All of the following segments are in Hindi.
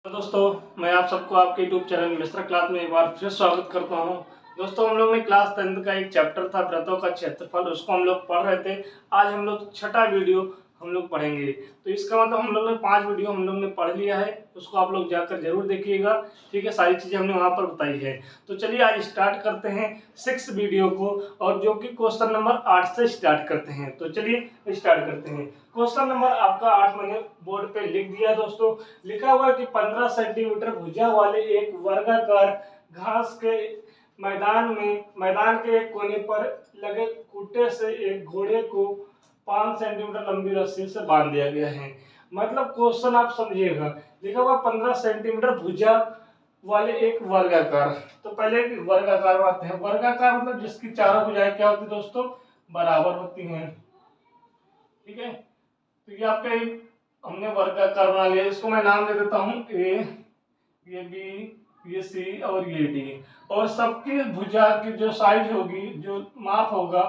दोस्तों, मैं आप सबको आपके यूट्यूब चैनल मिस्टर क्लास में एक बार फिर स्वागत करता हूं। दोस्तों, हम लोग ने क्लास 10 का एक चैप्टर था वृत्तों का क्षेत्रफल, उसको हम लोग पढ़ रहे थे। आज हम लोग छठा वीडियो हम लोग पढ़ेंगे। तो इसका मतलब हम लोग ने 5 वीडियो हम लोग ने पढ़ लिया है, उसको आप लोग जाकर जरूर देखिएगा। ठीक है, सारी चीज़ें हमने वहाँ पर बताई है। तो चलिए आज स्टार्ट करते हैं 6 वीडियो को, और जो कि क्वेश्चन नंबर 8 से स्टार्ट करते हैं। तो चलिए स्टार्ट करते हैं। क्वेश्चन नंबर आपका 8 मैंने बोर्ड पे लिख दिया दोस्तों। लिखा हुआ है कि 15 सेंटीमीटर भुजा वाले एक वर्गाकार घास के मैदान के एक कोने पर लगे खूंटे से एक घोड़े को 5 सेंटीमीटर लंबी रस्सी से बांध दिया गया है। मतलब क्वेश्चन आप समझिएगा, लिखा हुआ 15 सेंटीमीटर भुजा वाले एक वर्गाकार। तो पहले एक वर्गाकार बात है। वर्गाकार मतलब जिसकी चारों भुजाएं क्या होती है दोस्तों, बराबर होती हैं। ठीक है, तो ये आपका एक हमने वर्गाकार बना लिया। इसको मैं नाम दे देता हूँ ए, ये बी, ये सी और ये डी। और सबकी भुजा की जो साइज होगी, जो माप होगा,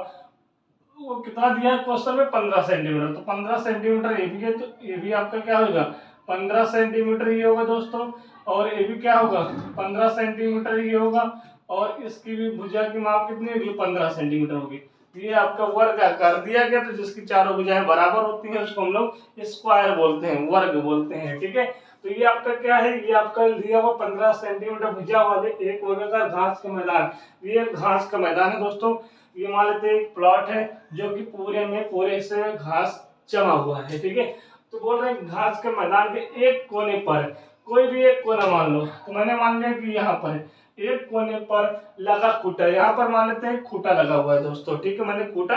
वो कितना दिया है क्वेश्चन में, 15 सेंटीमीटर। तो 15 सेंटीमीटर ये भी है, तो ये भी आपका क्या होगा, 15 सेंटीमीटर ये होगा दोस्तों। और ये भी क्या होगा, 15 सेंटीमीटर ये होगा। और इसकी भी भुजा की माप कितनी होगी, 15 सेंटीमीटर होगी। ये आपका वर्गाकार दिया गया, तो जिसकी चारों भुजाएं बराबर होती हैं उसको हम लोग स्क्वायर बोलते हैं, वर्ग बोलते हैं। ठीक है, तो ये आपका क्या है, ये आपका दिया हुआ 15 सेंटीमीटर भुजा वाले एक वर्गाकार घास का मैदान। ये घास का मैदान है दोस्तों। ये मान लेते हैं एक प्लॉट है जो कि पूरे हिस्से में घास जमा हुआ है। ठीक है, तो बोल रहे हैं घास के मैदान के एक कोने पर, कोई भी एक कोना मान लो। तो मैंने मान लिया कि यहाँ पर एक कोने पर लगा खूंटा, यहाँ पर मान लेते हैं खूंटा लगा हुआ है दोस्तों। ठीक है, मैंने खूंटा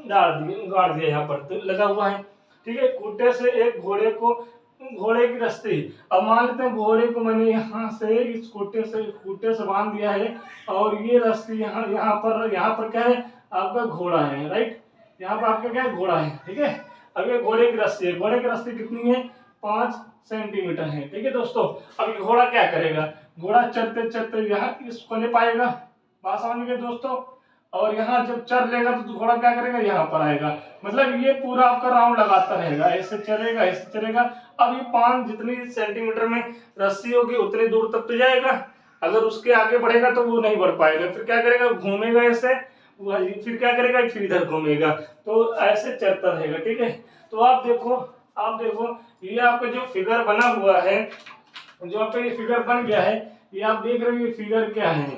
गाड़ दिया यहाँ पर, तो लगा हुआ है। ठीक है, खूंटे से एक घोड़े की रस्सी। अब मान लेते हैं घोड़े को मैंने यहाँ से इस खूंटे से बांध दिया है, और ये रस्सी यहाँ पर क्या है, आपका घोड़ा है। राइट, यहाँ पर आपका क्या है, घोड़ा है। ठीक है, अब ये घोड़े की रस्सी है। घोड़े की रस्सी कितनी है, 5 सेंटीमीटर है। ठीक है दोस्तों, अब ये घोड़ा क्या करेगा, घोड़ा चलते चलते यहाँ इस कोने पाएगा, बात समझ गए दोस्तों। और यहाँ जब चल लेगा तो घोड़ा क्या करेगा, यहाँ पर आएगा। मतलब ये पूरा आपका राउंड लगाता रहेगा, ऐसे चलेगा ऐसे चलेगा। अब ये 5 जितनी सेंटीमीटर में रस्सी होगी उतनी दूर तक तो जाएगा। अगर उसके आगे बढ़ेगा तो वो नहीं बढ़ पाएगा, फिर क्या करेगा, घूमेगा ऐसे, फिर क्या करेगा, फिर इधर घूमेगा, तो ऐसे चलता रहेगा। ठीक है, तो आप देखो ये आपका जो फिगर बना हुआ है, जो आपका ये फिगर बन गया है, ये आप देख रहे हो, ये फिगर क्या है।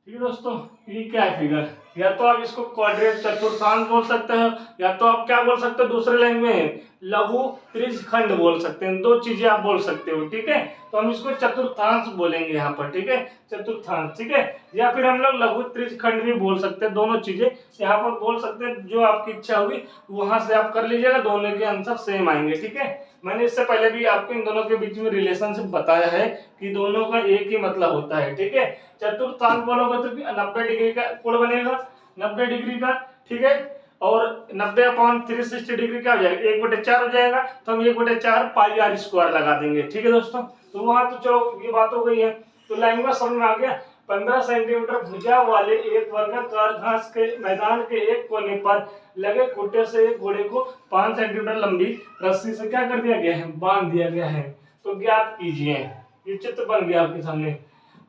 ठीक है दोस्तों, ये क्या है फिगर, या तो आप इसको क्वाड्रेट चतुर्थांश बोल सकते हो, या तो आप क्या बोल सकते हो दूसरे लैंग्वेज में, लघु त्रिज्यखंड बोल सकते हैं। 2 चीजें आप बोल सकते हो। ठीक है, तो हम इसको चतुर्थांश बोलेंगे यहाँ पर। ठीक है, चतुर्थांश। ठीक है, या फिर हम लोग लघु त्रिज्यखंड भी बोल सकते हैं। दोनों चीजें यहाँ पर बोल सकते हैं, जो आपकी इच्छा होगी वहां से आप कर लीजिएगा, दोनों के आंसर सेम आएंगे। ठीक है, मैंने इससे पहले भी आपको इन दोनों के बीच में रिलेशनशिप बताया है कि दोनों का एक ही मतलब होता है। ठीक है, चतुर्थांश बोलोगे तो 90 डिग्री का कोण बनेगा, 90 डिग्री का। ठीक है, और 90/360 डिग्री क्या हो जाएगा, 1/4 हो जाएगा। तो हम 1/4 पाई आर स्क्वायर लगा देंगे। ठीक है दोस्तों, तो वहां तो चलो ये बात हो गई है। तो लैंग्वेज समझ में आ गया। 15 सेंटीमीटर भुजा वाले एक वर्गाकार घास के मैदान के एक कोने पर लगे खूंटे से एक घोड़े को 5 सेंटीमीटर लंबी रस्सी से क्या कर दिया गया है, बांध दिया गया है। तो ज्ञात कीजिए, ये चित्र बन गया आपके सामने।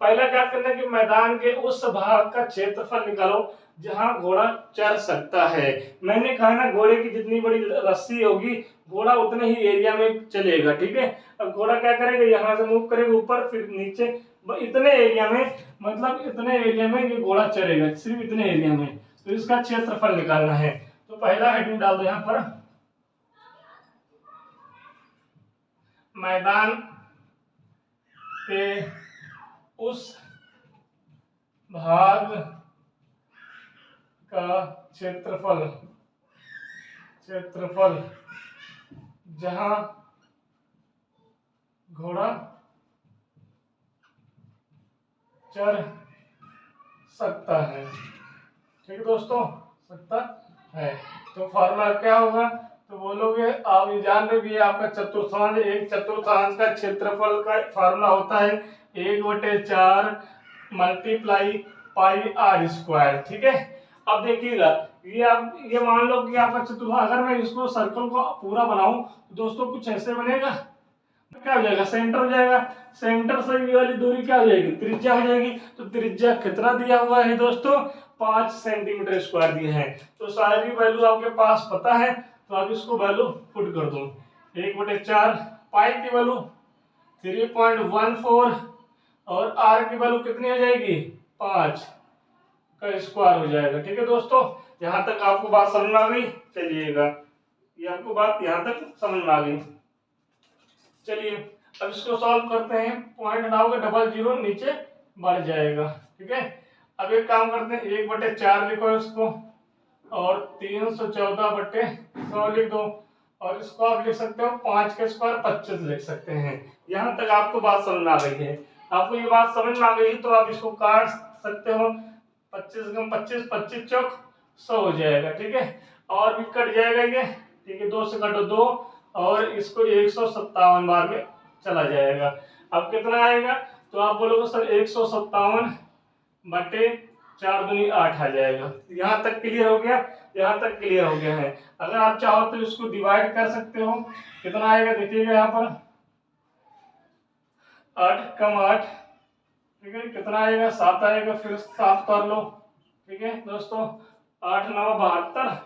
पहला क्या करना है कि मैदान के उस भाग का क्षेत्रफल निकालो जहां घोड़ा चल सकता है। मैंने कहा ना, घोड़े की जितनी बड़ी रस्सी होगी घोड़ा उतने ही एरिया में चलेगा। ठीक है, अब घोड़ा क्या करेगा, यहाँ से मूव करेगा ऊपर फिर नीचे, इतने एरिया में, मतलब इतने एरिया में ये घोड़ा चलेगा, सिर्फ इतने एरिया में। तो इसका क्षेत्रफल निकालना है। तो पहला हेडिंग डाल दो यहाँ पर, मैदान के उस भाग का क्षेत्रफल जहां घोड़ा चढ़ सकता है। ठीक है दोस्तों, सकता है। तो फॉर्मूला क्या होगा, तो बोलोगे आप ये जान रहे भी, आपका चतुर्थांश, एक चतुर्थांश का क्षेत्रफल का फॉर्मूला होता है 1/4 मल्टीप्लाई पाई आर स्क्वायर। ठीक है, अब देखिएगा, ये मान लो कि आपका चतुर्थांश, अगर मैं इसको सर्कल को पूरा बनाऊं तो दोस्तों कुछ ऐसे बनेगा। क्या हो जाएगा, सेंटर हो जाएगा। सेंटर से ये वाली दूरी क्या हो जाएगी, त्रिज्या हो जाएगी। तो त्रिज्या कितना दिया हुआ है दोस्तों, 5 सेंटीमीटर स्क्वायर दिए हैं। तो सारी वैल्यू आपके पास पता है, तो आप इसको वैल्यू पुट कर दो। 1/4 पाई की वैल्यू 3.14 और आर की वैल्यू कितनी हो जाएगी, 5 का स्क्वायर हो जाएगा। ठीक है दोस्तों, यहाँ तक आपको बात समझ में आ गई। चलिएगा, ये आपको बात यहाँ तक समझ में आ गई। चलिए अब इसको सॉल्व करते हैं। पॉइंट हटाओगे, डबल जीरो नीचे बढ़ जाएगा। ठीक है, अब एक काम करते हैं, 1/4 लिखो इसको और 314/100 लिख दो। और इसको आप लिख सकते हो 5 का स्क्वायर 25 लिख सकते हैं। यहाँ तक आपको बात समझ में आ गई है। आपको ये बात समझ में आ गई तो आप इसको काट सकते हो। 25 × 25, 25 चौक 100 हो जाएगा। ठीक है, और भी कट जाएगा ये। ठीक है, 2 से काटो 2 और इसको 157 बार में चला जाएगा। अब कितना आएगा, तो आप बोलोगे सर 157/4 दूनी 8 आ जाएगा। यहाँ तक क्लियर हो गया, यहाँ तक क्लियर हो गया है। अगर आप चाहो तो इसको डिवाइड कर सकते हो। कितना आएगा देखिएगा, यहाँ पर 8 कम 8, ठीक है, कितना आएगा 7 आएगा। फिर 7 कर लो। ठीक है दोस्तों, 8 9 72,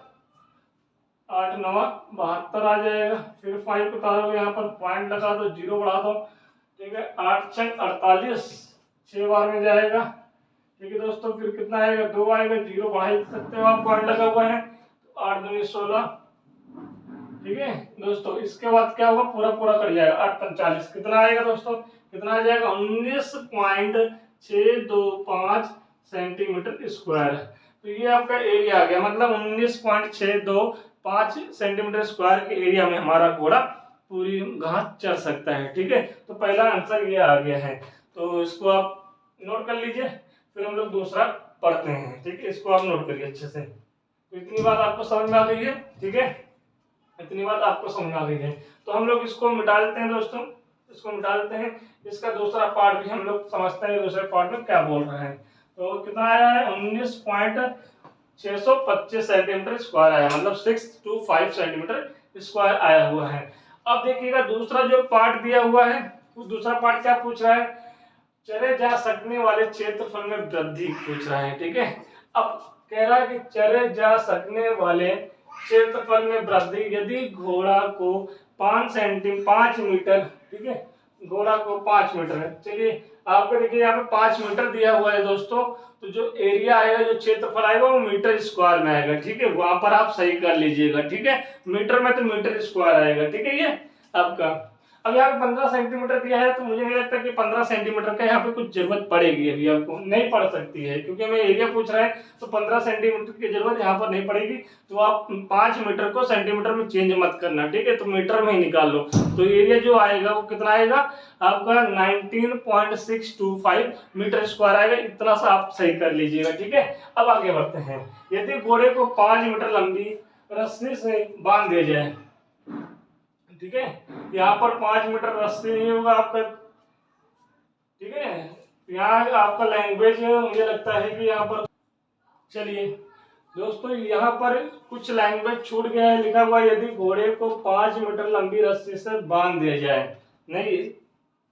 8 9 72 आ जाएगा। फिर 5 उतारोगे, यहाँ पर पॉइंट लगा दो, 0 बढ़ा दो। ठीक है, 8 6 48, 6 बार में जाएगा। ठीक है दोस्तों, फिर कितना आएगा, 2 आएगा, 0 बढ़ा ही सकते हो आप, पॉइंट लगा हुआ है। तो 8 दूनी 16। ठीक है दोस्तों, इसके बाद क्या होगा, पूरा पूरा कट जाएगा। 8 45 कितना आएगा दोस्तों, कितना आ जाएगा 19.625 सेंटीमीटर स्क्वायर। तो ये आपका एरिया आ गया, मतलब 19.625 सेंटीमीटर स्क्वायर के एरिया में हमारा घोड़ा पूरी घास चढ़ सकता है। ठीक है, तो पहला आंसर ये आ गया है। तो इसको आप नोट कर लीजिए, फिर हम लोग दूसरा पढ़ते हैं। ठीक है, इसको आप नोट करिए अच्छे से। तो इतनी बात आपको समझ में आ गई है। ठीक है, इतनी बात आपको समझ आ गई है। तो हम लोग इसको मिटा देते हैं दोस्तों, इसको मिटा देते हैं। इसका दूसरा पार्ट भी हम लोग समझते हैं, दूसरे पार्ट में क्या बोल रहे हैं। तो कितना आया है, 19.625 सेंटीमीटर स्क्वायर आया, मतलब 625 सेंटीमीटर स्क्वायर आया हुआ है। अब देखिएगा दूसरा जो पार्ट दिया हुआ है, वो दूसरा पार्ट क्या पूछ रहा है, चले जा सकने वाले क्षेत्रफल में वृद्धि पूछ रहा है। ठीक है, अब कह रहा है कि चले जा सकने वाले क्षेत्रफल में वृद्धि यदि घोड़ा को 5 मीटर, ठीक है, घोड़ा को 5 मीटर है। चलिए आपको देखिए यहाँ पे 5 मीटर दिया हुआ है दोस्तों। तो जो एरिया आएगा, जो क्षेत्रफल आएगा वो मीटर स्क्वायर में आएगा। ठीक है, वहां पर आप सही कर लीजिएगा। ठीक है, मीटर में तो मीटर स्क्वायर आएगा। ठीक है, ये आपका अब यहाँ पे 15 सेंटीमीटर दिया है, तो मुझे नहीं लगता कि 15 सेंटीमीटर का यहाँ पे कुछ जरूरत पड़ेगी। अभी आपको नहीं पड़ सकती है, क्योंकि हमें एरिया पूछ रहा है। तो 15 सेंटीमीटर की जरूरत यहाँ पर नहीं पड़ेगी। तो आप 5 मीटर को सेंटीमीटर में चेंज मत करना। ठीक है, तो मीटर में ही निकाल लो। तो एरिया जो आएगा वो कितना आएगा आपका, 19.625 मीटर स्क्वायर आएगा। इतना सा आप सही कर लीजिएगा। ठीक है, अब आगे बढ़ते हैं। यदि घोड़े को 5 मीटर लंबी रस्सी से बांध दिया जाए, ठीक है, यहाँ पर 5 मीटर रस्सी नहीं होगा आपका। ठीक है, यहाँ आपका लैंग्वेज मुझे लगता है कि यहाँ पर, चलिए दोस्तों, यहाँ पर कुछ लैंग्वेज छूट गया है। लिखा हुआ है यदि घोड़े को 5 मीटर लंबी रस्सी से बांध दिया जाए। नहीं,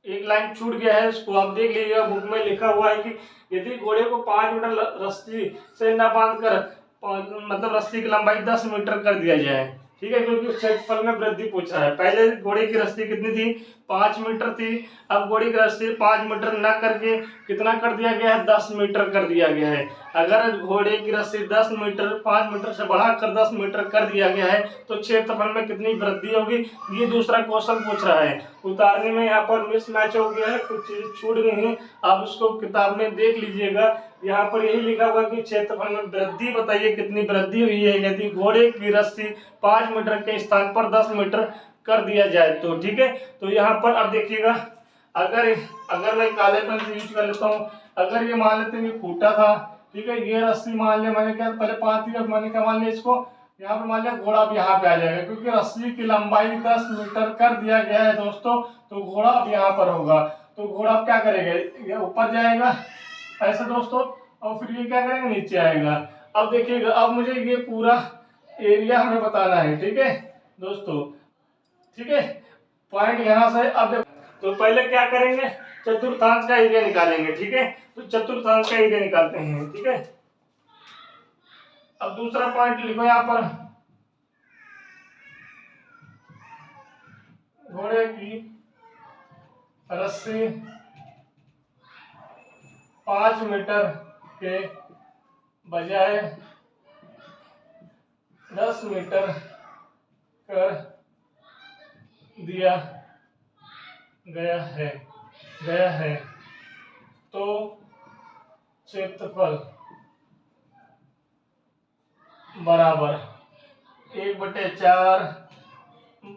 एक लाइन छूट गया है, इसको आप देख लीजिएगा। बुक में लिखा हुआ है कि यदि घोड़े को 5 मीटर रस्सी से न बांध कर, मतलब रस्सी की लंबाई 10 मीटर कर दिया जाए। ठीक है, क्योंकि क्षेत्रफल में वृद्धि पूछ रहा है। पहले घोड़े की रस्सी कितनी थी, 5 मीटर थी। अब घोड़े की रस्सी 5 मीटर न करके कितना कर दिया गया है, 10 मीटर कर दिया गया है। अगर घोड़े की रस्सी 10 मीटर 5 मीटर से बढ़ाकर 10 मीटर कर दिया गया है, तो क्षेत्रफल में कितनी वृद्धि होगी, ये दूसरा क्वेश्चन पूछ रहा है। उतारने में यहाँ पर मिसमैच हो गया है, कुछ चीज छूट गई है। आप उसको किताब में देख लीजिएगा। यहाँ पर यही लिखा हुआ कि क्षेत्रफल में वृद्धि बताइए, कितनी वृद्धि हुई है यदि घोड़े की रस्सी 5 मीटर के स्थान पर 10 मीटर कर दिया जाए तो। ठीक है, तो यहाँ पर अब देखिएगा, अगर मैं काले पेन से यूज कर लेता हूँ। अगर ये मान लेते हैं ये फूटा था, ठीक है, ये रस्सी मान लिया मैंने, क्या पहले 5 थी, अब मैंने क्या मान लिया इसको, यहाँ पर मान लिया घोड़ा अब यहाँ पे आ जाएगा, क्योंकि रस्सी की लंबाई 10 मीटर कर दिया गया है दोस्तों। तो घोड़ा अब यहाँ पर होगा। तो घोड़ा अब क्या करेगा, ये ऊपर जाएगा ऐसे दोस्तों, और फिर ये क्या करेगा, नीचे आएगा। अब देखिएगा, अब मुझे ये पूरा एरिया हमें बताना है। ठीक है दोस्तों, ठीक है, पॉइंट यहाँ से अब तो पहले क्या करेंगे, चतुर्थांश का एरिया निकालेंगे। ठीक है, तो चतुर्थांश का एरिया निकालते हैं। ठीक है, अब दूसरा पॉइंट लिखो यहाँ पर, घोड़े की रस्सी 5 मीटर के बजाय 10 मीटर कर दिया गया है तो क्षेत्रफल बराबर 1/4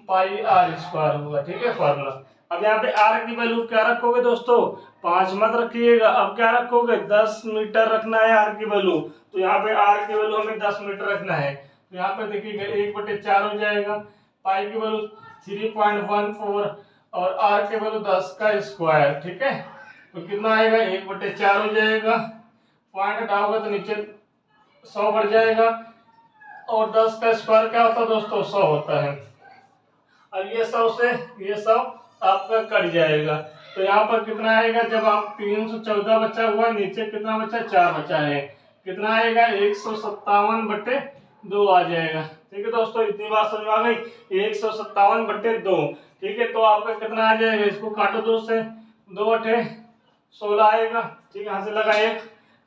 पाई आर स्क्वायर होगा। ठीक है, फॉर्मूला। अब यहाँ पे आर की वैल्यू क्या रखोगे दोस्तों, 5 मत रखिएगा, अब क्या रखोगे, 10 मीटर रखना है आर की वैल्यू। तो यहाँ पे आर की वैल्यू हमें 10 मीटर रखना है। तो यहाँ पे देखिएगा 1/4 हो जाएगा, पाई की वैल्यू 3.14 और आर की वैल्यू 10 का स्क्वायर। ठीक है, तो कितना आएगा, 1/4 हो जाएगा, पॉइंट हटाओगे तो नीचे 100 बढ़ जाएगा, और 10 का स्क्वायर क्या होता है दोस्तों, 100 होता है। अब ये 100 से ये 100 आपका कट जाएगा, तो यहाँ पर कितना आएगा, जब आप 314 बचा हुआ है, नीचे कितना बचा है, 4 बचा है, कितना आएगा, 157/2 आ जाएगा। ठीक है दोस्तों, इतनी बात समझ आ गई, 157/2। ठीक है, तो आपका कितना आ जाएगा, इसको काटो 2 से, 2 8 16 आएगा। ठीक है, यहाँ से लगा 1,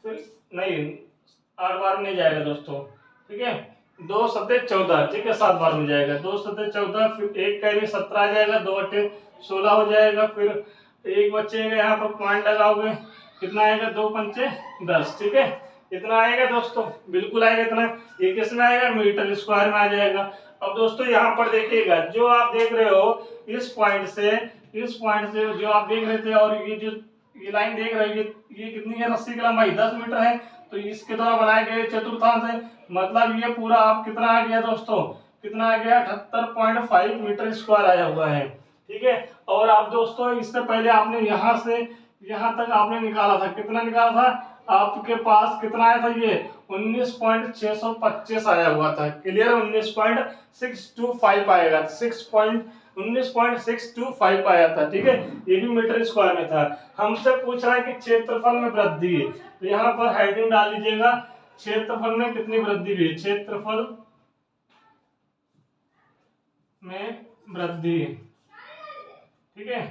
फिर नहीं 8 बार नहीं जाएगा दोस्तों। ठीक है, 2 7 14, ठीक है, 7 बार में जाएगा, 2 7 14, फिर 1 कैरी 17 आ जाएगा, 2 8 16 हो जाएगा, फिर 1 बचेगा, यहाँ पर पॉइंट लगाओगे, कितना आएगा, 2 पंचे 10। ठीक है, इतना आएगा दोस्तों, बिल्कुल आएगा इतना। ये किस में आएगा, मीटर स्क्वायर में आ जाएगा। अब दोस्तों यहाँ पर देखिएगा, जो आप देख रहे हो इस पॉइंट से जो आप देख रहे थे, और ये लाइन देख रहे हो, ये कितनी है, रस्सी की लंबाई 10 मीटर है, तो इसके द्वारा बनाए गए चतुर्थांश है, मतलब ये पूरा आप कितना आ गया दोस्तों, कितना आ गया, 78.5 मीटर स्क्वायर आया हुआ है। ठीक है, और आप दोस्तों इससे पहले आपने यहाँ से यहाँ तक आपने निकाला था, कितना निकाला था, आपके पास कितना आया था, ये 19.625 आया हुआ था। क्लियर, 19.625 आएगा, 19.625 आया था। ठीक है, ये भी मीटर स्क्वायर में था। हमसे पूछ रहा है कि क्षेत्रफल में वृद्धि, तो यहाँ पर हेडिंग डाल लीजिएगा, क्षेत्रफल में कितनी वृद्धि हुई, क्षेत्रफल में वृद्धि। ठीक है,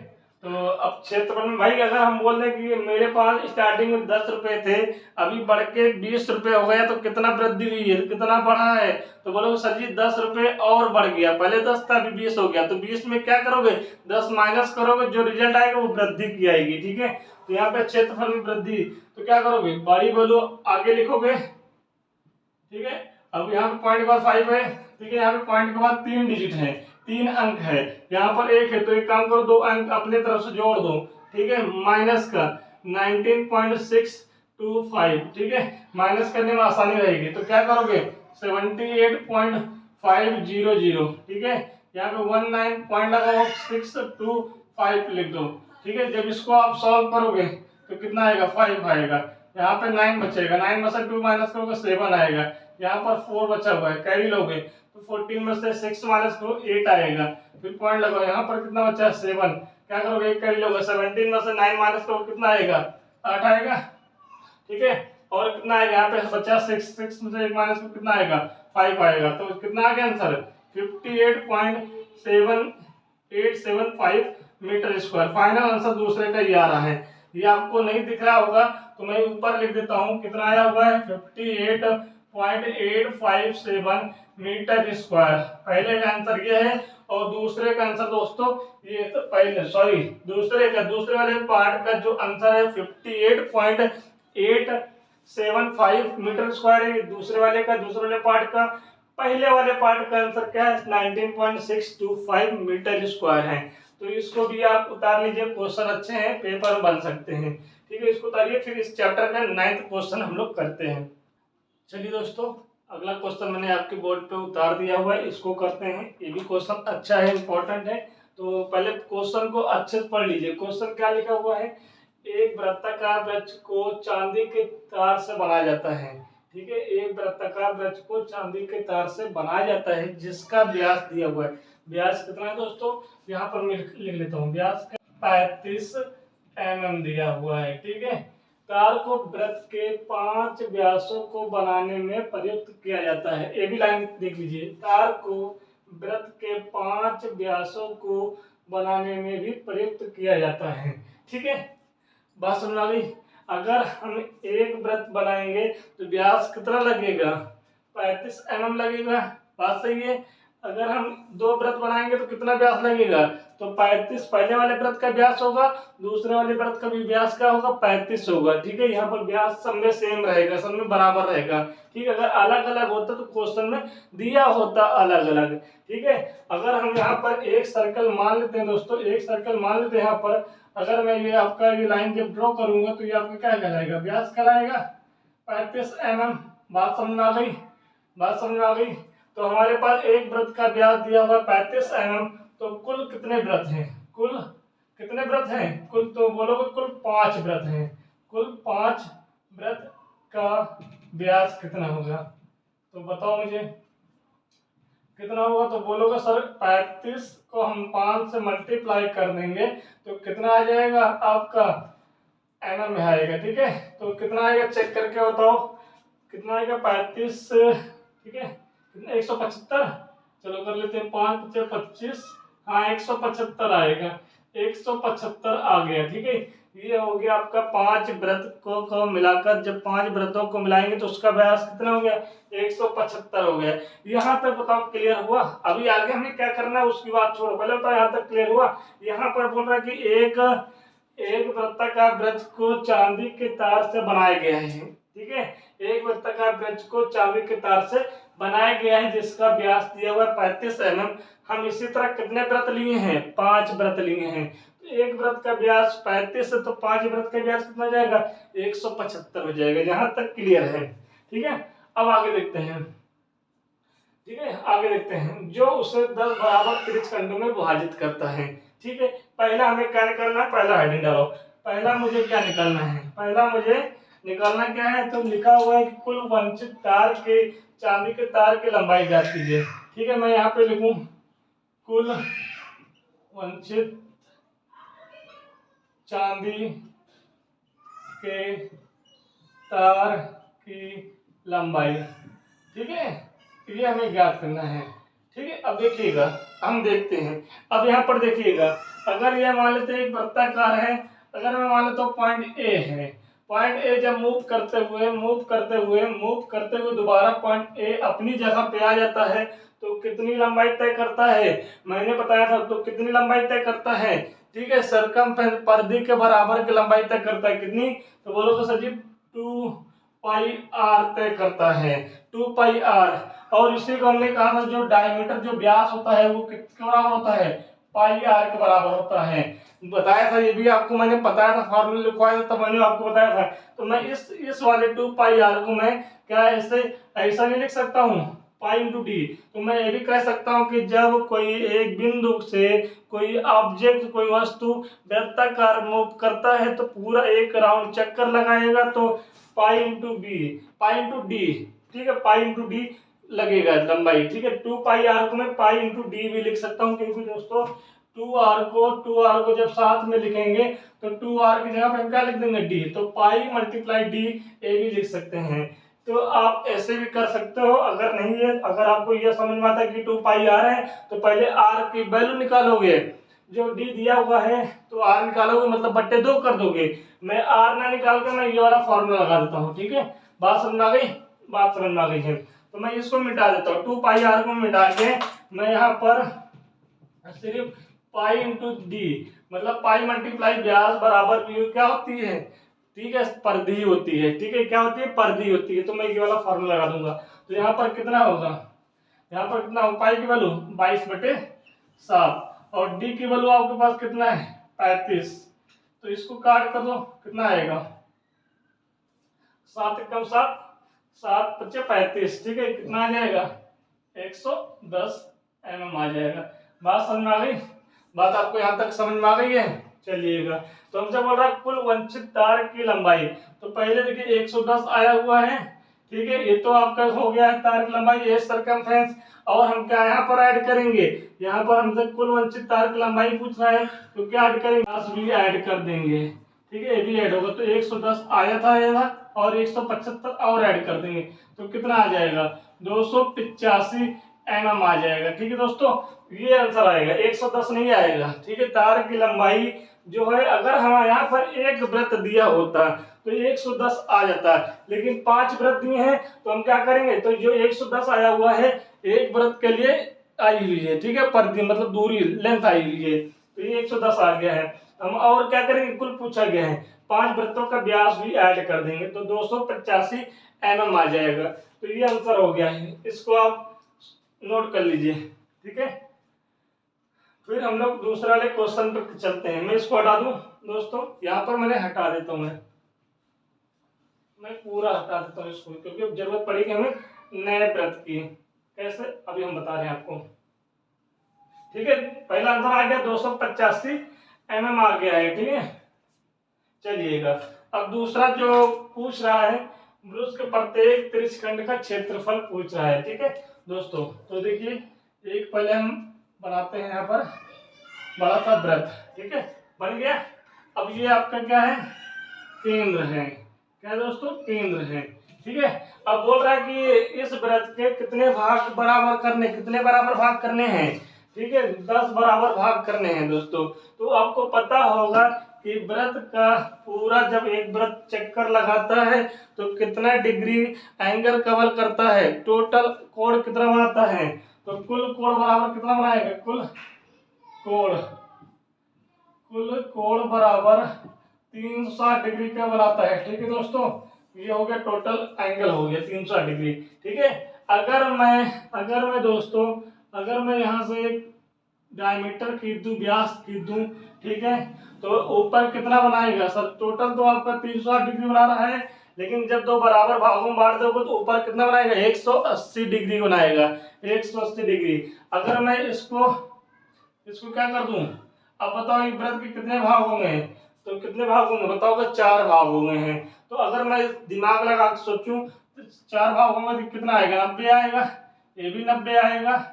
तो अब क्षेत्रफल में भाई अगर हम बोल रहे कि मेरे पास स्टार्टिंग में 10 रुपए थे, अभी बढ़ के 20 रुपए हो गया, तो कितना वृद्धि हुई है, कितना बढ़ा है, तो बोलोगे सर जी 10 रुपए और बढ़ गया, पहले 10 था अभी 20 हो गया, तो 20 में क्या करोगे, 10 माइनस करोगे, जो रिजल्ट आएगा वो वृद्धि की आएगी। ठीक है, तो यहाँ पे क्षेत्रफल में वृद्धि, तो क्या करोगे, बड़ी वैल्यू आगे लिखोगे। ठीक है, अब यहाँ पे पॉइंट के बाद 5 है। ठीक है, यहाँ पे पॉइंट के बाद 3 डिजिट है, 3 अंक है, यहाँ पर 1 है, तो एक काम करो, 2 अंक अपने तरफ से जोड़ दो। ठीक है, माइनस का 19.625। ठीक है, माइनस करने में आसानी रहेगी, तो क्या करोगे, 78.500। ठीक है, यहाँ पे 19 पॉइंट लगाओ, 625 लिख दो। ठीक है, जब इसको आप सॉल्व करोगे तो कितना आएगा, 5 आएगा, यहाँ पे 9 बचेगा, 9 में से 2 माइनस करोगे 7 आएगा, यहाँ पर 4 बचा हुआ है, कैरी लोगे तो 14 में से 6 माइनस करो 8 आएगा, फिर पॉइंट लगाओ, यहाँ पर कितना बचा है, 7, क्या करोगे, 1 कैरी लोगे, 17 में से 9 माइनस करो कितना आएगा, 8 आएगा। ठीक है, और कितना आएगा, यहाँ पे बचा 6 में से 1 माइनस करो कितना आएगा, 5 आएगा, तो कितना आ गया answer, 58.7875 meter square. Final answer दूसरे का ये आ रहा है, ये आपको नहीं दिख रहा होगा तो मैं ऊपर लिख देता हूँ, कितना आया हुआ है, 58.857 मीटर स्क्वायर। पहले का आंसर ये है, और दूसरे का आंसर दोस्तों ये तो पहले दूसरे वाले पार्ट का जो आंसर है 58.875 मीटर स्क्वायर है, दूसरे वाले पार्ट का। पहले वाले पार्ट का आंसर क्या है, 19.625 मीटर स्क्वायर है। तो इसको भी आप उतार लीजिए, क्वेश्चन अच्छे हैं, पेपर में बन सकते हैं। ठीक है, इसको उतारिए, फिर इस चैप्टर का 9th क्वेश्चन हम लोग करते हैं। चलिए दोस्तों, अगला क्वेश्चन मैंने आपके बोर्ड पे उतार दिया हुआ है, इसको करते हैं। ये भी क्वेश्चन अच्छा है, इंपॉर्टेंट है, तो पहले क्वेश्चन को अच्छे से पढ़ लीजिए। क्वेश्चन क्या लिखा हुआ है, एक वृत्ताकार वृत्त को चांदी के तार से बनाया जाता है। ठीक है, एक वृत्ताकार वृत्त को चांदी के तार से बनाया जाता है, जिसका व्यास दिया हुआ है। व्यास कितना है दोस्तों, यहाँ पर मैं लिख लेता हूँ, व्यास का 35 mm दिया हुआ है। ठीक है, तार को वृत्त के 5 व्यासों को बनाने में प्रयुक्त किया जाता है। ये भी लाइन देख लीजिए, तार को वृत्त के 5 व्यासों को बनाने में भी प्रयुक्त किया जाता है। ठीक है, बात समझ आ गई। अगर हम एक वृत्त बनाएंगे तो व्यास कितना लगेगा, 35 mm लगेगा। बात सही है। अगर हम 2 वृत्त बनाएंगे तो कितना व्यास लगेगा, तो 35 पहले वाले वृत्त का व्यास होगा, दूसरे वाले वृत्त का भी व्यास क्या होगा, 35 होगा। ठीक है, यहाँ पर व्यास सब में सेम रहेगा, सब में बराबर रहेगा। ठीक है, अगर अलग अलग होता तो क्वेश्चन में दिया होता अलग अलग। ठीक है, अगर हम यहाँ पर एक सर्कल मान लेते हैं दोस्तों, एक सर्कल मान लेते हैं यहाँ पर, अगर मैं ये आपका ये लाइन जब ड्रॉ करूंगा तो ये आपका क्या कहलाएगा, व्यास कहलाएगा 35 mm। बात समझ में आ गई, बात समझ में आ गई। तो हमारे पास एक वृत्त का व्यास दिया हुआ 35 mm, तो कुल कितने वृत्त हैं, कुल कितने वृत्त हैं, कुल तो बोलोगे कुल 5 वृत्त हैं। कुल 5 वृत्त का व्यास कितना होगा, तो बताओ मुझे कितना होगा। तो बोलोगे सर 35 को हम 5 से मल्टीप्लाई कर देंगे तो कितना आ जाएगा आपका, एम में आएगा। ठीक है, तो कितना आएगा चेक करके बताओ, कितना आएगा 35, ठीक है, कितना 175, चलो कर लेते हैं, 5 × 25, हाँ 175 आएगा, 175 आ गया। ठीक है, ये हो गया आपका 5 वृत्त को मिलाकर, जब 5 वृत्तों को मिलाएंगे तो उसका व्यास कितना हो गया, 175 हो गया। यहाँ तक बताओ क्लियर हुआ। अभी आगे हमें क्या करना है उसकी बात छोड़ो, पहले बताओ यहाँ तक क्लियर हुआ। यहाँ पर बोल रहा है कि एक वृत्ताकार वृत्त को चांदी के तार से बनाया गया है। ठीक है, एक वृत्ताकार वृत्त को चांदी के तार से बनाया गया है जिसका व्यास दिया हुआ 35 mm। हम इसी तरह कितने वृत्त लिए हैं, 5 वृत्त लिए हैं। तो एक वृत्त का व्यास 35 है तो 5 वृत्त का व्यास कितना जाएगा, 175 हो जाएगा। यहाँ तक क्लियर है। ठीक है, अब आगे देखते हैं। ठीक है, आगे देखते हैं, जो उसे 10 बराबर त्रिज्य खंडों में विभाजित करता है। ठीक है, पहला हमें क्या निकालना है, पहला हेडिंग डालो। पहला मुझे क्या निकालना है, पहला मुझे निकालना क्या है, तो लिखा हुआ है कि कुल वंचित तार के, चांदी के तार की लंबाई ज्ञात कीजिए। ठीक है, मैं यहाँ पे लिखूं कुल वंचित चांदी के तार की लंबाई। ठीक है, ये हमें ज्ञात करना है। ठीक है, अब देखिएगा, हम देखते हैं। अब यहाँ पर देखिएगा, अगर यह मान लेते हैं एक वृत्ताकार है, अगर मैं मान लेता हूँ पॉइंट ए है, पॉइंट ए जब मूव करते हुए दोबारा पॉइंट ए अपनी जगह पे आ जाता है तो कितनी लंबाई तय करता है, मैंने बताया था, तो कितनी लंबाई तय करता है। ठीक है, सरकमफ्रेंस परिधि के बराबर की लंबाई तय करता है, कितनी, तो बोलो सर जी 2πr तय करता है, 2πr। और इसी को हमने कहा था जो डायमीटर, जो व्यास होता है वो किसके बराबर होता है, πr के बराबर होता है। बताया था, ये भी आपको मैंने बताया था, फॉर्मूला लिखवाया था तब मैंने आपको बताया था। तो मैं इस वाले 2πr को मैं क्या ऐसे ऐसा नहीं लिख सकता हूँ π×d, तो मैं ये भी कह सकता हूँ कि जब कोई एक बिंदु से कोई ऑब्जेक्ट, कोई वस्तु वृत्ताकार मूव करता है तो पूरा एक राउंड चक्कर लगाएगा तो π×d, ठीक है, π×d लगेगा लंबाई। ठीक है, 2πr को मैं π×d भी लिख सकता हूँ, क्योंकि दोस्तों 2r को जब साथ में लिखेंगे तो 2r की जगह पे हम क्या लिख देंगे, d, तो π×d ये भी लिख सकते हैं। तो आप ऐसे भी कर सकते हो। अगर नहीं है, अगर आपको यह समझ में आता है कि 2πr है तो पहले r की वैल्यू निकालोगे, जो d दिया हुआ है तो r निकालोगे, मतलब बट्टे 2 कर दोगे। मैं r ना निकाल के मैं ये वाला फॉर्मूला लगा देता हूँ। ठीक है, बात समझ में आ गई, बात समझ में आ गई है। तो मैं इसको मिटा देता हूँ, 2πr को मिटा के मैं यहाँ पर सिर्फ π×d, मतलब π× व्यास बराबर क्या होती है, ठीक है, परिधि होती है। ठीक है, क्या होती है, परिधि होती है। तो मैं ये वाला फॉर्मूला लगा दूंगा, तो यहाँ पर कितना होगा, यहाँ पर कितना होगा, पाई की वैल्यू 22/7 और डी की वैल्यू आपके पास कितना है 35, तो इसको काट कर दो, कितना आएगा 7 × 7, 7 × 5 = 35। ठीक है, कितना आ जाएगा 110 mm आ जाएगा। बात समझ में आ गई, बात आपको यहाँ तक समझ में आ गई है। चलिएगा, तो हमसे बोल रहा है कुल वंचित तार की लंबाई, तो पहले देखिए 110 आया हुआ है, ठीक है, ये तो आपका हो गया है तार की लंबाई, ये सरकमफ्रेंस। और हम क्या यहाँ पर ऐड करेंगे, यहाँ पर हमसे कुल वंचित तार की लंबाई पूछ रहा है, तो क्या ऐड करेंगे, 10 भी ऐड कर देंगे। ठीक है, ये भी ऐड होगा, तो 110 आया था और 175 और ऐड कर देंगे, तो कितना आ जाएगा, 285 mm आ जाएगा। ठीक है दोस्तों, ये आंसर आएगा, 110 नहीं आएगा। ठीक है, तार की लंबाई जो है, अगर हम यहाँ पर एक वृत्त दिया होता तो 110 आ जाता, लेकिन 5 वृत्त दिए हैं, तो हम क्या करेंगे, तो जो 110 आया हुआ है एक वृत्त के लिए आई हुई है। ठीक है, परिधि मतलब दूरी, लेंथ आई हुई है, तो ये 110 आ गया है। हम और क्या करेंगे, कुल पूछा गया है, 5 वृत्तों का व्यास भी ऐड कर देंगे, तो 285 mm आ जाएगा। तो ये आंसर हो गया है, इसको आप नोट कर लीजिए। ठीक है, फिर हम लोग दूसरे वाले क्वेश्चन पर चलते हैं। मैं इसको हटा दूं दोस्तों, यहाँ पर मैंने हटा देता हूँ, मैं पूरा हटा देता हूँ इसको, क्योंकि अब जरूरत पड़ेगी हमें नए वृत्त की। कैसे, अभी हम बता रहे हैं आपको। ठीक है, पहला आंसर आ गया 285 mm आ गया है। ठीक है, चलिएगा, अब दूसरा जो पूछ रहा है, वृत्त के प्रत्येक त्रिज्यखंड का क्षेत्रफल पूछ रहा है। ठीक है दोस्तों, तो देखिए, एक पहले हम बनाते हैं यहाँ पर बड़ा सा वृत्त। ठीक है, बन गया। अब ये आपका क्या है, केंद्र है। क्या है दोस्तों, केंद्र है। ठीक है, अब बोल रहा है कि इस वृत्त के कितने भाग बराबर करने, कितने बराबर भाग करने हैं। ठीक है, 10 बराबर भाग करने हैं दोस्तों। तो आपको पता होगा कि वृत्त का पूरा, जब एक वृत्त चक्कर लगाता है तो कितना डिग्री एंगल कवर करता है, टोटल कोण कितना बनाता है, तो कुल कोण बराबर कितना बनाएगा, कुल कोण बराबर 360 डिग्री का बनाता है। ठीक है दोस्तों, ये हो गया टोटल एंगल, हो गया 360 डिग्री। ठीक है, अगर मैं दोस्तों, अगर मैं यहाँ से एक डायमीटर खींच दूं, व्यास खींच दूं, ठीक है, तो ऊपर कितना बनाएगा सर, टोटल तो आपका 360 डिग्री बना रहा है, लेकिन जब दो बराबर भागों में बांट दोगे तो ऊपर कितना बनाएगा, 180 डिग्री बनाएगा, 180 डिग्री। अगर मैं इसको क्या कर दूं, अब बताओ एक वृत्त के कितने भाग होंगे, तो कितने भाग होंगे बताओगे, 4 भाग हो गए हैं। तो अगर मैं दिमाग लगा के सोचूं तो 4 भाग होंगे तो कितना आएगा, 90 आएगा, ये भी 90 आएगा,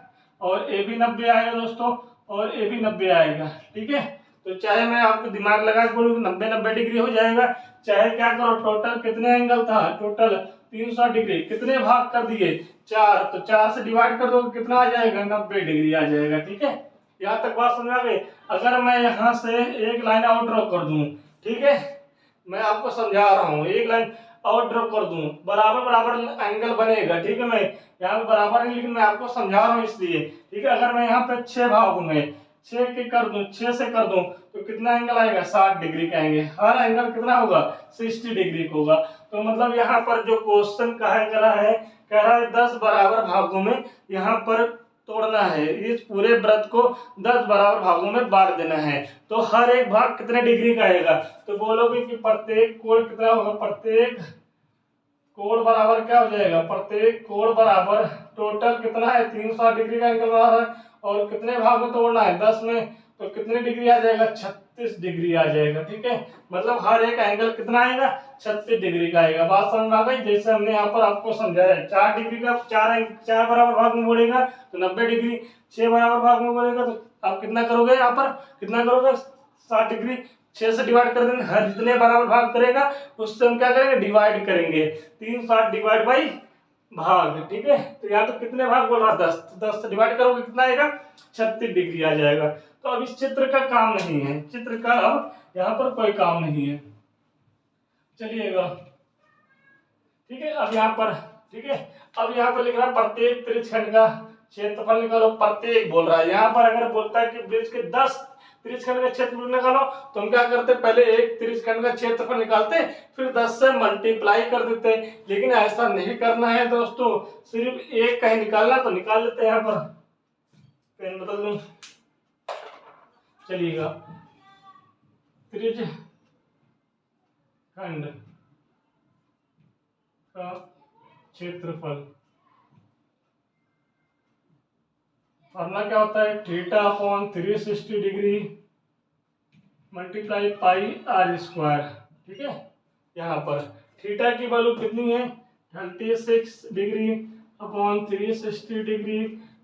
और ये भी 90 आएगा दोस्तों, और ये भी 90 आएगा। ठीक है, तो चाहे मैं आपको दिमाग लगा के बोलूँ 90 डिग्री हो जाएगा, चाहे क्या करो, टोटल कितने एंगल था, टोटल 360 डिग्री, कितने भाग कर दिए, 4, तो 4 से डिवाइड कर दो कितना आ जाएगा, 90 डिग्री आ जाएगा। ठीक है, यहाँ तक बात समझ आ गई। अगर मैं यहाँ से एक लाइन और ड्रॉ कर दूं, ठीक है, मैं आपको समझा रहा हूँ, एक लाइन और ड्रॉ कर दूं, बराबर बराबर एंगल बनेगा। ठीक है, मैं यहाँ पे बराबर है, लेकिन मैं आपको समझा रहा हूँ इसलिए। ठीक है, अगर मैं यहाँ पे 6 भाग होंगे, 6 के कर दूं, 6 से कर दूं, तो कितना एंगल आएगा, 60 डिग्री का एंगल, हर एंगल कितना होगा, 60 डिग्री का होगा। तो मतलब यहाँ पर जो क्वेश्चन कह रहा है 10 बराबर भागों में यहाँ पर तोड़ना है, इस पूरे वृत्त को 10 बराबर भागों में बांट देना है। तो हर एक भाग कितने डिग्री का आएगा, तो बोलोगे कि प्रत्येक कोण कितना होगा, प्रत्येक कोण बराबर क्या हो जाएगा, प्रत्येक कोण बराबर टोटल कितना है, 360 डिग्री का एंगल बना रहा है, और कितने भाग में तोड़ना है, 10 में, तो कितने डिग्री आ जाएगा, 36 डिग्री आ जाएगा। ठीक है, मतलब हर एक एंगल कितना आएगा, 36 डिग्री का आएगा। बात समझ में आ गई, जैसे हमने यहाँ पर आपको समझाया, 4 डिग्री का 4 बराबर भाग में बोलेगा तो 90 डिग्री, 6 बराबर भाग में बोलेगा तो आप कितना करोगे, यहाँ पर कितना करोगे, 60 डिग्री, 6 से डिवाइड कर देंगे, हर जितने बराबर भाग करेगा उससे हम क्या करेंगे, डिवाइड करेंगे, 360 डिवाइड बाई भाग। ठीक है, तो यहाँ तो कितने भाग बोल रहा, 10, 10 से डिवाइड करोगे कितना आएगा, 36 डिग्री आ जाएगा। तो अब इस चित्र का काम नहीं है, चित्र का अब यहाँ पर कोई काम नहीं है। चलिएगा, ठीक है, अब यहाँ पर, ठीक है, अब यहाँ पर लिख रहा है प्रत्येक त्रिज्यखंड का क्षेत्रफल निकालो, प्रत्येक बोल रहा है। यहाँ पर अगर बोलता है कि वृत्त के 10 त्रिज्यखंड का क्षेत्रफल निकालो, तो हम क्या करते, पहले एक त्रिज्यखंड का क्षेत्रफल निकालते, फिर 10 से मल्टीप्लाई कर देते, लेकिन ऐसा नहीं करना है दोस्तों, सिर्फ एक का ही निकालना, तो निकाल लेते हैं। यहाँ पर पेन बदल दूं, चलिएगा, त्रिज्यखंड का क्षेत्रफल, फॉर्मूला क्या होता है, theta upon 360 degree multiply pi r square. ठीक है, यहाँ पर थीटा की वैल्यू कितनी है, 36 degree upon 360 degree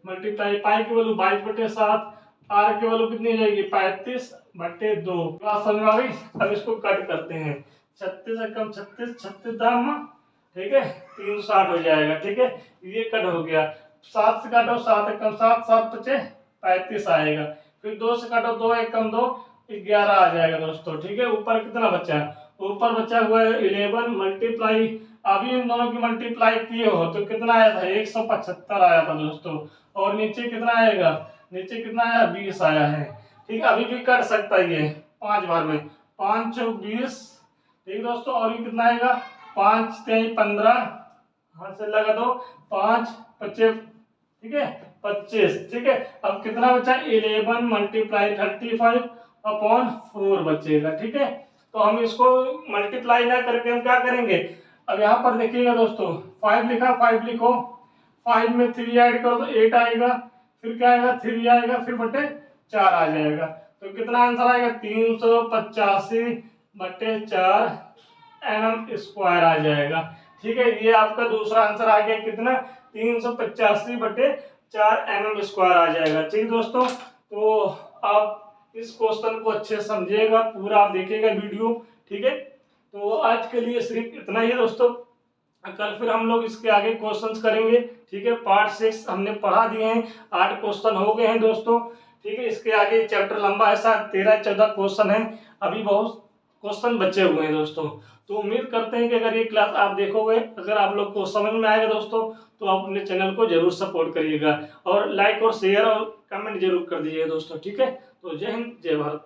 multiply pi की वैल्यू 22/7, आर की वैल्यू कितनी हो जाएगी 35/2। बात समझ में आ गई। अब इसको कट करते हैं, 36 एकम 36, 36 दाम, ठीक है 360 हो जाएगा, ठीक है ये कट हो गया। 7 से काटो 7 एकम 7, 7 बचे 35 आएगा। फिर 2 से काटो 2 एकम 2, 11 आ जाएगा दोस्तों, ठीक है। ऊपर कितना बचा है, ऊपर बचा हुआ है 11 मल्टीप्लाई, अभी इन दोनों की मल्टीप्लाई किए हो तो कितना आया था 175 आया था दोस्तों। और नीचे कितना आएगा, नीचे कितना आया 20 आया है, ठीक है। अभी भी कर सकता है ये 5 बार में, 5 चौक 20, ठीक दोस्तों। और ये कितना आएगा 5 3 15, हाथ से लगा दो 5 25, ठीक है 25, ठीक है। अब कितना बचा 11 मल्टीप्लाई 35 अपॉन 4 बचेगा, ठीक है। तो हम इसको मल्टीप्लाई ना करके हम क्या करेंगे, अब यहाँ पर देखिएगा दोस्तों 5 लिखा, 5 लिखो, 5 में 3 ऐड करो तो 8 आएगा, फिर क्या आएगा 3 आएगा, फिर बटे 4 आ जाएगा। तो कितना आंसर आएगा 385/4 mm² आ जाएगा, ठीक है। ये आपका दूसरा आंसर आ गया कितना 385/4 mm² आ जाएगा, ठीक दोस्तों। तो आप इस क्वेश्चन को अच्छे से समझिएगा, पूरा आप देखिएगा वीडियो, ठीक है। तो आज के लिए सिर्फ इतना ही दोस्तों, कल फिर हम लोग इसके आगे क्वेश्चंस करेंगे, ठीक है। पार्ट 6 हमने पढ़ा दिए हैं, 8 क्वेश्चन हो गए हैं दोस्तों, ठीक है। इसके आगे चैप्टर लंबा है, शायद 13-14 क्वेश्चन है, अभी बहुत क्वेश्चन बचे हुए हैं दोस्तों। तो उम्मीद करते हैं कि अगर ये क्लास आप देखोगे, अगर आप लोग को समझ में आएगा दोस्तों, तो आप अपने चैनल को जरूर सपोर्ट करिएगा और लाइक और शेयर और कमेंट जरूर कर दीजिएगा दोस्तों, ठीक है। तो जय हिंद जय भारत।